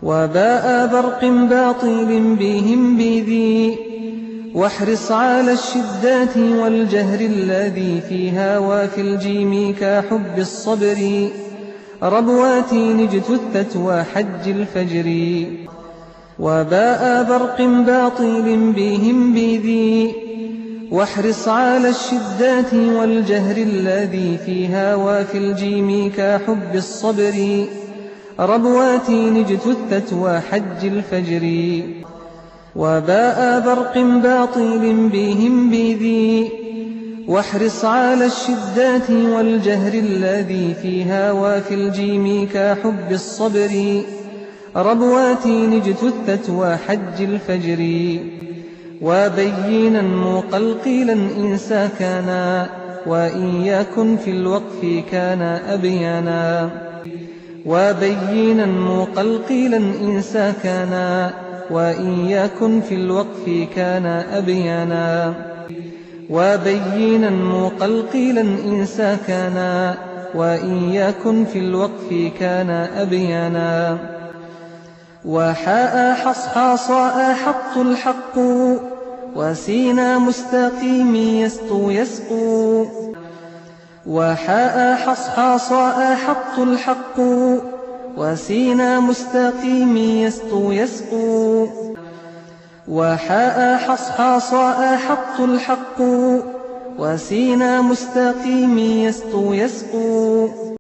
وباء برق باطل بهم بذي واحرص على الشدات والجهر الذي فيها وفي الجيم كحب الصبر ربواتي اجتثت وحج الفجر وباء برق باطل بهم بذي واحرص على الشدات والجهر الذي فيها وفي الجيم كحب الصبر ربواتي اجتثت وحج الفجر وباء برق باطل بهم بذي واحرص على الشدات والجهر الذي فيها وفي الجيم كحب الصبر ربواتي اجتثت وحج الفجر وبينا مقلقلا إن سكنا وإن يكن في الوقف كان أبينا وبينا مقلقلا إن سكنا وإن يكن في الوقف كان أبينا وبينا مقلقلا إن سكنا وإن يكن في الوقف كان أبينا وحاء حصحاصاء حق الحق وسينا مستقيم يسقو وحاء حصحاصاء حق الحق وسينا مستقيم يسقو وحاء حصحاصاء حق الحق وسينا مستقيم يسقو